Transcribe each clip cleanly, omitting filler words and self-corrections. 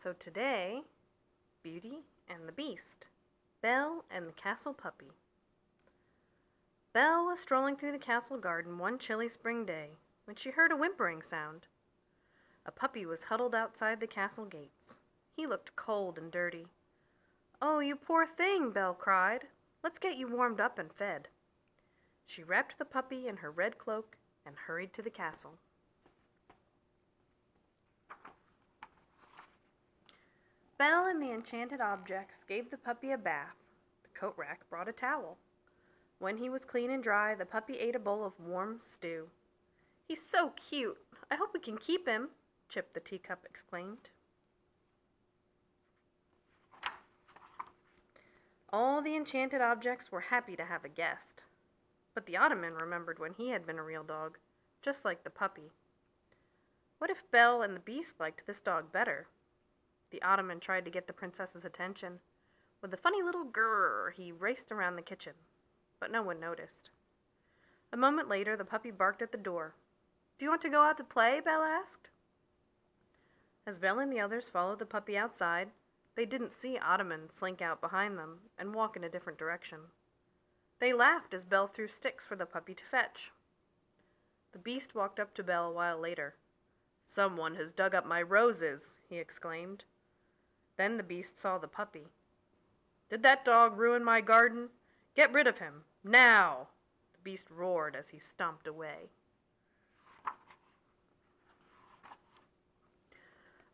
So today, Beauty and the Beast, Belle and the Castle Puppy. Belle was strolling through the castle garden one chilly spring day when she heard a whimpering sound. A puppy was huddled outside the castle gates. He looked cold and dirty. "Oh, you poor thing," Belle cried. "Let's get you warmed up and fed." She wrapped the puppy in her red cloak and hurried to the castle. Belle and the enchanted objects gave the puppy a bath. The coat rack brought a towel. When he was clean and dry, the puppy ate a bowl of warm stew. "He's so cute! I hope we can keep him," Chip the teacup exclaimed. All the enchanted objects were happy to have a guest. But the ottoman remembered when he had been a real dog, just like the puppy. What if Belle and the Beast liked this dog better? The ottoman tried to get the princess's attention. With a funny little grrr, he raced around the kitchen, but no one noticed. A moment later, the puppy barked at the door. "Do you want to go out to play?" Belle asked. As Belle and the others followed the puppy outside, they didn't see Ottoman slink out behind them and walk in a different direction. They laughed as Belle threw sticks for the puppy to fetch. The Beast walked up to Belle a while later. "Someone has dug up my roses," he exclaimed. Then the Beast saw the puppy. "Did that dog ruin my garden? Get rid of him, now!" The Beast roared as he stomped away.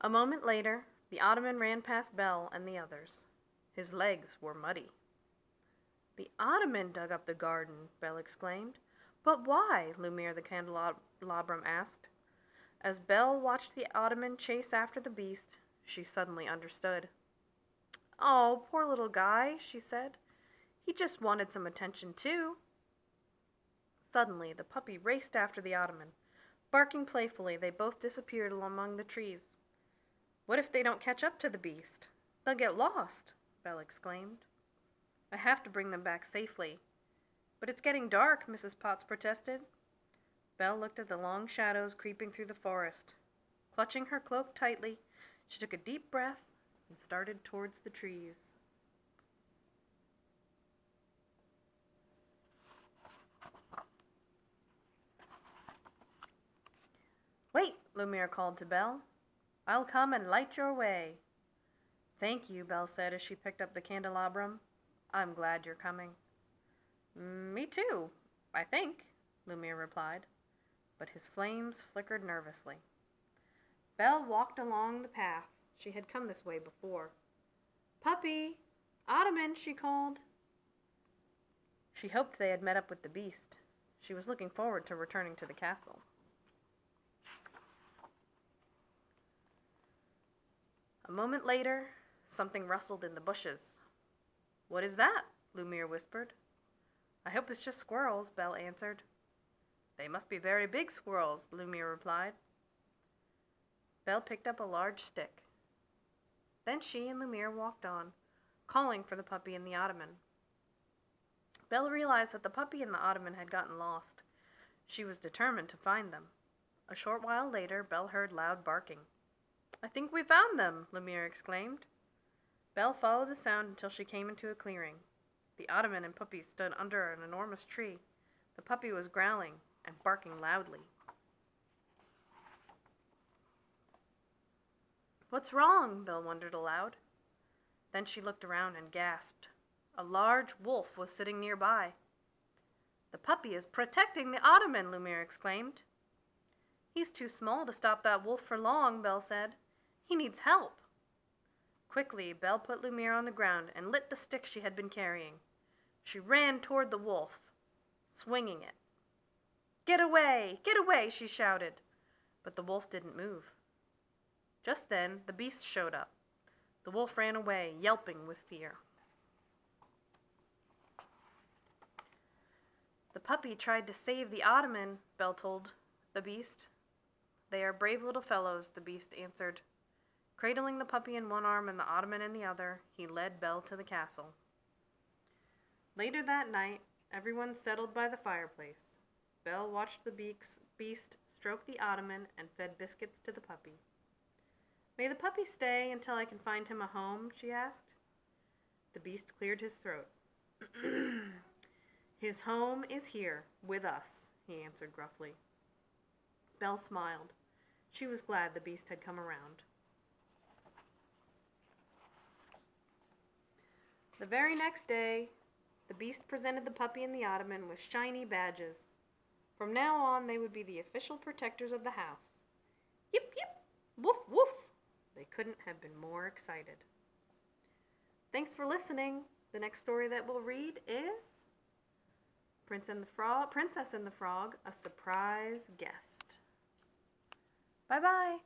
A moment later, the ottoman ran past Belle and the others. His legs were muddy. "The ottoman dug up the garden," Belle exclaimed. "But why?" Lumiere the candelabrum asked. As Belle watched the ottoman chase after the Beast, she suddenly understood. "Oh, poor little guy," she said. "He just wanted some attention, too." Suddenly, the puppy raced after the ottoman. Barking playfully, they both disappeared among the trees. "What if they don't catch up to the Beast? They'll get lost," Belle exclaimed. "I have to bring them back safely." "But it's getting dark," Mrs. Potts protested. Belle looked at the long shadows creeping through the forest. Clutching her cloak tightly, she took a deep breath and started towards the trees. "Wait," Lumiere called to Belle. "I'll come and light your way." "Thank you," Belle said as she picked up the candelabrum. "I'm glad you're coming." "Me too, I think," Lumiere replied, but his flames flickered nervously. Belle walked along the path. She had come this way before. "Puppy! Ottoman!" she called. She hoped they had met up with the Beast. She was looking forward to returning to the castle. A moment later, something rustled in the bushes. "What is that?" Lumiere whispered. "I hope it's just squirrels," Belle answered. "They must be very big squirrels," Lumiere replied. Belle picked up a large stick. Then she and Lumiere walked on, calling for the puppy and the ottoman. Belle realized that the puppy and the ottoman had gotten lost. She was determined to find them. A short while later, Belle heard loud barking. "I think we found them!" Lumiere exclaimed. Belle followed the sound until she came into a clearing. The ottoman and puppy stood under an enormous tree. The puppy was growling and barking loudly. "What's wrong?" Belle wondered aloud. Then she looked around and gasped. A large wolf was sitting nearby. "The puppy is protecting the ottoman!" Lumiere exclaimed. "He's too small to stop that wolf for long," Belle said. "He needs help." Quickly, Belle put Lumiere on the ground and lit the stick she had been carrying. She ran toward the wolf, swinging it. "Get away! Get away!" she shouted. But the wolf didn't move. Just then, the Beast showed up. The wolf ran away, yelping with fear. "The puppy tried to save the ottoman," Belle told the Beast. "They are brave little fellows," the Beast answered. Cradling the puppy in one arm and the ottoman in the other, he led Belle to the castle. Later that night, everyone settled by the fireplace. Belle watched the Beast stroke the ottoman and fed biscuits to the puppy. May the puppy stay until I can find him a home? She asked. The beast cleared his throat. His home is here, with us, he answered gruffly. Belle smiled. She was glad the beast had come around. The very next day, the beast presented the puppy and the ottoman with shiny badges. From now on, they would be the official protectors of the house. Yip, yip, woof, woof. They couldn't have been more excited. Thanks for listening. The next story that we'll read is Princess and the Frog, A Surprise Guest. Bye-bye.